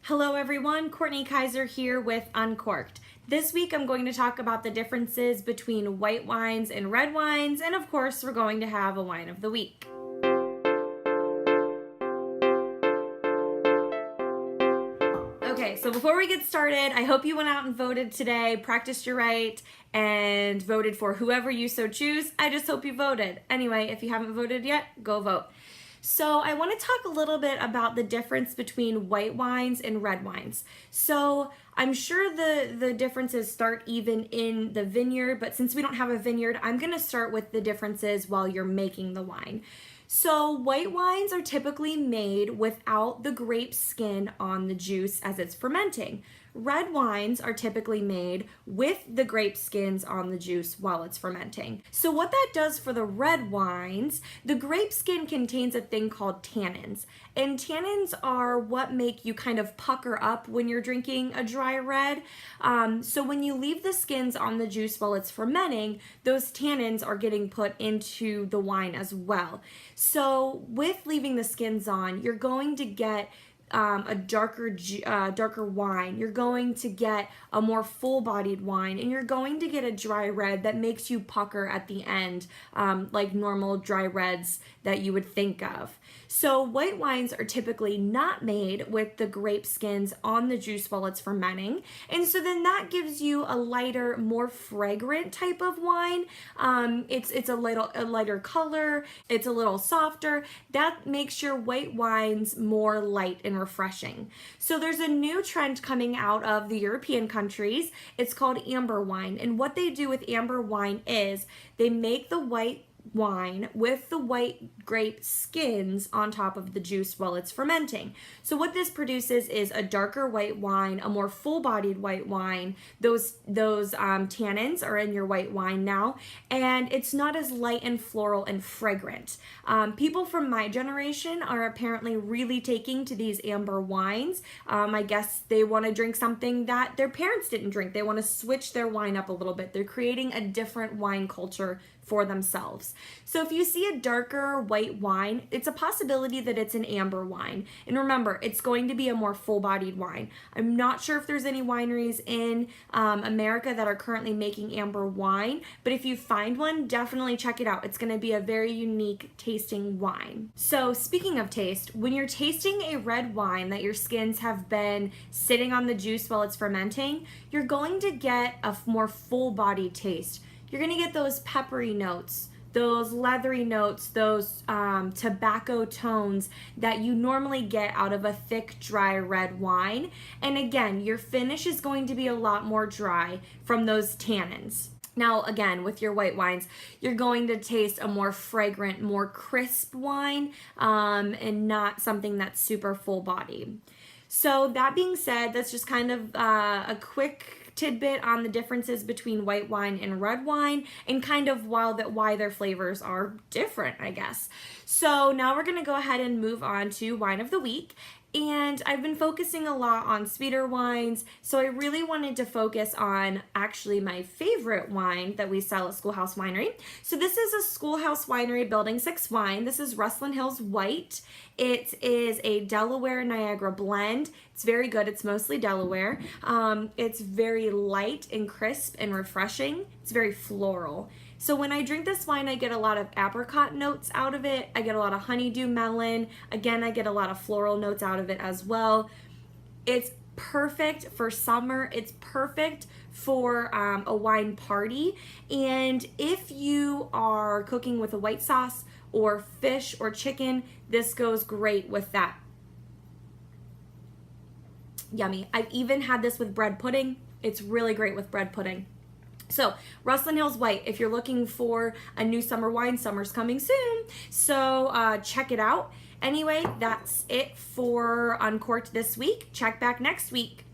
Hello everyone, Courtney Kaiser here with Uncorked. This week I'm going to talk about the differences between white wines and red wines, and of course we're going to have a wine of the week. Okay, so before we get started, I hope you went out and voted today, practiced your right, and voted for whoever you so choose. I just hope you voted. Anyway, if you haven't voted yet, go vote. So I want to talk a little bit about the difference between white wines and red wines. So I'm sure the differences start even in the vineyard, but since we don't have a vineyard, I'm going to start with the differences while you're making the wine. So white wines are typically made without the grape skin on the juice as it's fermenting. Red wines are typically made with the grape skins on the juice while it's fermenting. So what that does for the red wines, the grape skin contains a thing called tannins. And tannins are what make you kind of pucker up when you're drinking a dry red. So when you leave the skins on the juice while it's fermenting, those tannins are getting put into the wine as well. So with leaving the skins on, you're going to get a darker wine. You're going to get a more full-bodied wine, and you're going to get a dry red that makes you pucker at the end, like normal dry reds that you would think of. So white wines are typically not made with the grape skins on the juice while it's fermenting, and so then that gives you a lighter, more fragrant type of wine. It's a lighter color. It's a little softer. That makes your white wines more light and refreshing. So there's a new trend coming out of the European countries. It's called amber wine, and what they do with amber wine is they make the white wine with the white grape skins on top of the juice while it's fermenting. So what this produces is a darker white wine, a more full-bodied white wine. Those tannins are in your white wine now, and it's not as light and floral and fragrant. People from my generation are apparently really taking to these amber wines. I guess they want to drink something that their parents didn't drink. They want to switch their wine up a little bit. They're creating a different wine culture for themselves. So if you see a darker white wine, it's a possibility that it's an amber wine. And remember, it's going to be a more full-bodied wine. I'm not sure if there's any wineries in America that are currently making amber wine, but if you find one, definitely check it out. It's going to be a very unique tasting wine. So speaking of taste, when you're tasting a red wine that your skins have been sitting on the juice while it's fermenting, you're going to get a more full-bodied taste. You're going to get those peppery notes, those leathery notes, those tobacco tones that you normally get out of a thick, dry red wine. And again, your finish is going to be a lot more dry from those tannins. Now, again, with your white wines, you're going to taste a more fragrant, more crisp wine, and not something that's super full-bodied. So that being said, that's just kind of a quick tidbit on the differences between white wine and red wine, and kind of why their flavors are different, I guess. So now we're going to go ahead and move on to wine of the week. And I've been focusing a lot on sweeter wines, so I really wanted to focus on actually my favorite wine that we sell at Schoolhouse Winery. So this is a Schoolhouse Winery Building 6 wine. This is Rustling Hills White. It is a Delaware Niagara blend. It's very good. It's mostly Delaware. It's very light and crisp and refreshing. It's very floral. So when I drink this wine, I get a lot of apricot notes out of it. I get a lot of honeydew melon. Again, I get a lot of floral notes out of it as well. It's perfect for summer. It's perfect for a wine party. And if you are cooking with a white sauce or fish or chicken, this goes great with that. Yummy. I've even had this with bread pudding. It's really great with bread pudding. So, Rustling Hills White, if you're looking for a new summer wine, summer's coming soon, so check it out. Anyway, that's it for Uncorked this week. Check back next week.